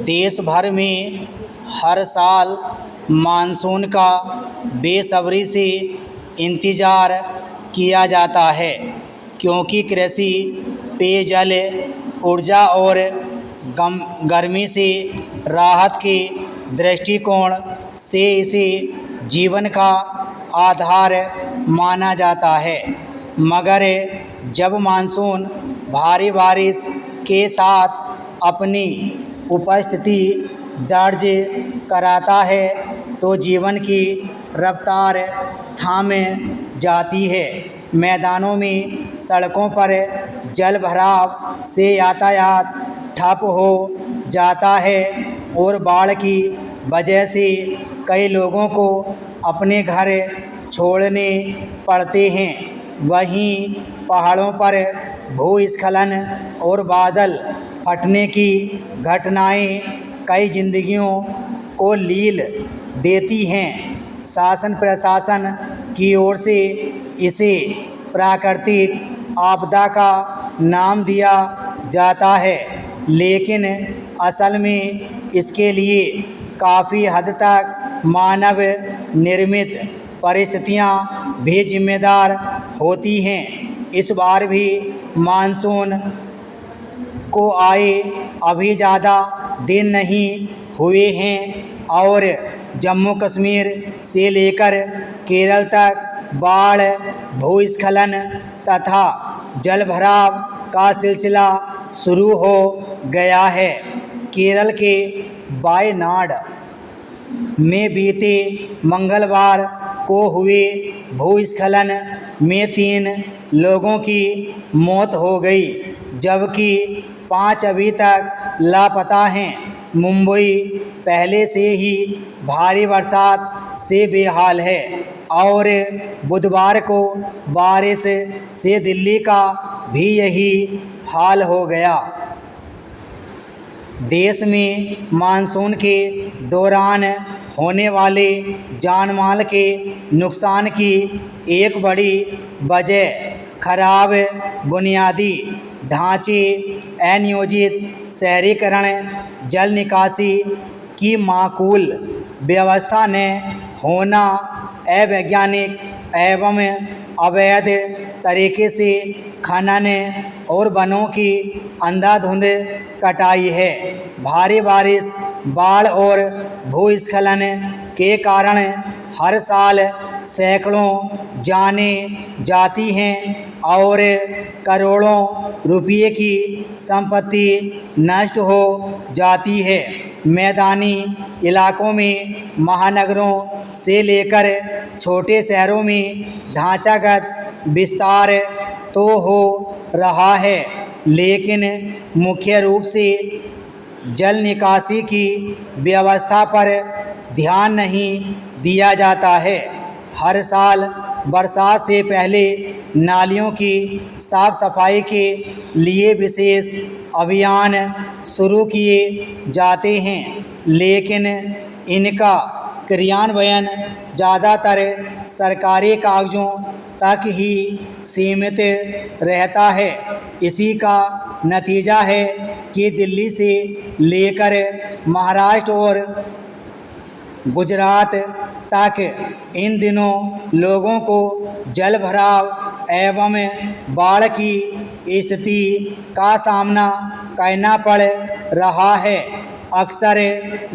देश भर में हर साल मानसून का बेसब्री से इंतज़ार किया जाता है, क्योंकि कृषि, पेयजल, ऊर्जा और गर्मी से राहत के दृष्टिकोण से इसे जीवन का आधार माना जाता है। मगर जब मानसून भारी बारिश के साथ अपनी उपस्थिति दर्ज कराता है तो जीवन की रफ्तार थाम जाती है। मैदानों में, सड़कों पर जल भराव से यातायात ठप हो जाता है और बाढ़ की वजह से कई लोगों को अपने घर छोड़ने पड़ते हैं। वहीं पहाड़ों पर भूस्खलन और बादल फटने की घटनाएं कई जिंदगियों को लील देती हैं। शासन प्रशासन की ओर से इसे प्राकृतिक आपदा का नाम दिया जाता है, लेकिन असल में इसके लिए काफ़ी हद तक मानव निर्मित परिस्थितियां भी जिम्मेदार होती हैं। इस बार भी मानसून को आए अभी ज़्यादा दिन नहीं हुए हैं और जम्मू कश्मीर से लेकर केरल तक बाढ़, भूस्खलन तथा जलभराव का सिलसिला शुरू हो गया है। केरल के वायनाड में बीते मंगलवार को हुए भूस्खलन में 3 लोगों की मौत हो गई, जबकि 5 अभी तक लापता हैं। मुंबई पहले से ही भारी बरसात से बेहाल है और बुधवार को बारिश से दिल्ली का भी यही हाल हो गया। देश में मानसून के दौरान होने वाले जान-माल के नुकसान की एक बड़ी वजह खराब बुनियादी ढांचे, अनियोजित शहरीकरण, जल निकासी की माकूल व्यवस्था न होना, अवैज्ञानिक एवं अवैध तरीके से खनन और वनों की अंधाधुंध कटाई है। भारी बारिश, बाढ़ और भूस्खलन के कारण हर साल सैकड़ों जानें जाती हैं और करोड़ों रुपये की संपत्ति नष्ट हो जाती है। मैदानी इलाकों में, महानगरों से लेकर छोटे शहरों में ढांचागत विस्तार तो हो रहा है, लेकिन मुख्य रूप से जल निकासी की व्यवस्था पर ध्यान नहीं दिया जाता है। हर साल बरसात से पहले नालियों की साफ सफाई के लिए विशेष अभियान शुरू किए जाते हैं, लेकिन इनका क्रियान्वयन ज़्यादातर सरकारी कागज़ों तक ही सीमित रहता है। इसी का नतीजा है कि दिल्ली से लेकर महाराष्ट्र और गुजरात तक इन दिनों लोगों को जल भराव एवं बाढ़ की स्थिति का सामना करना पड़ रहा है। अक्सर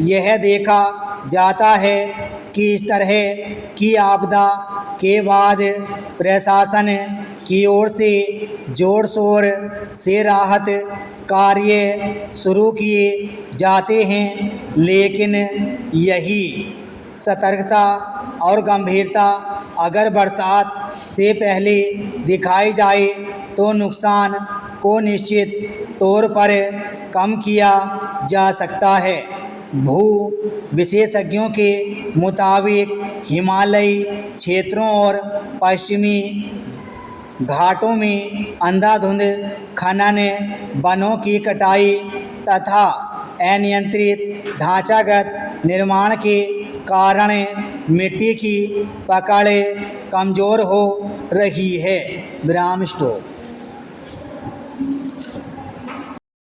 यह देखा जाता है कि इस तरह की आपदा के बाद प्रशासन की ओर से जोर शोर से राहत कार्य शुरू किए जाते हैं, लेकिन यही सतर्कता और गंभीरता अगर बरसात से पहले दिखाई जाए तो नुकसान को निश्चित तौर पर कम किया जा सकता है। भू विशेषज्ञों के मुताबिक हिमालयी क्षेत्रों और पश्चिमी घाटों में अंधाधुंध खनन, वनों की कटाई तथा अनियंत्रित ढांचागत निर्माण के कारण मिट्टी की पकड़ कमज़ोर हो रही है। विराम स्टॉप।